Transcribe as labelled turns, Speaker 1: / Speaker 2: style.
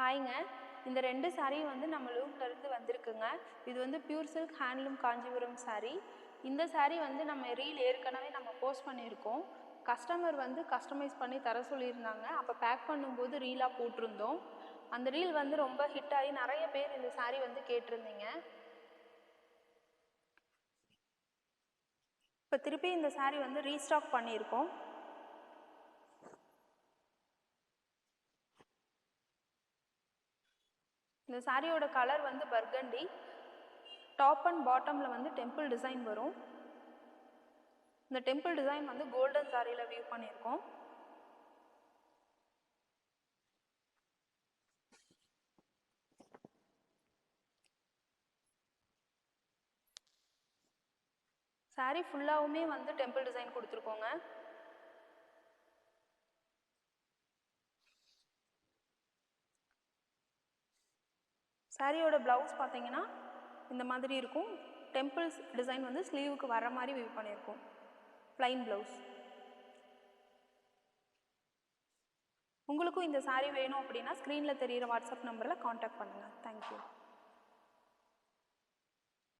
Speaker 1: ஹாய்ங்க. இந்த 2 சாரியும் வந்து நம்ம லூம்லேருந்து வந்திருக்குங்க. இது வந்து pure silk handloom Kanchipuram sorry. இந்த சாரி வந்து நம்ம ரீல் ஏற்கனவே நம்ம போஸ்ட் பண்ணியிருக்கோம். கஸ்டமர் வந்து கஸ்டமைஸ் பண்ணி தர சொல்லியிருந்தாங்க. அப்போ பேக் பண்ணும்போது ரீலாக போட்டிருந்தோம். அந்த ரீல் வந்து ரொம்ப ஹிட் ஆகி நிறைய பேர் இந்த சாரி வந்து கேட்டிருந்தீங்க. இப்போ திருப்பி இந்த சாரி வந்து ரீஸ்டாக் பண்ணியிருக்கோம். இந்த சாரியோட கலர் வந்து பர்கண்டி. டாப் அண்ட் பாட்டமில் வந்து டெம்பிள் டிசைன் வரும். இந்த டெம்பிள் டிசைன் வந்து கோல்டன் சாரியில் வியூ பண்ணியிருக்கோம். சாரி ஃபுல்லாகவுமே வந்து டெம்பிள் டிசைன் கொடுத்துருக்கோங்க. சாரியோட ப்ளவுஸ் பார்த்தீங்கன்னா இந்த மாதிரி இருக்கும். டெம்பிள்ஸ் டிசைன் வந்து ஸ்லீவுக்கு வர மாதிரி வியூ பண்ணியிருக்கோம். Plain blouse. உங்களுக்கும் இந்த சாரி வேணும் அப்படின்னா ஸ்க்ரீனில் தெரிகிற வாட்ஸ்அப் நம்பரில் காண்டாக்ட் பண்ணுங்கள். தேங்க்யூ.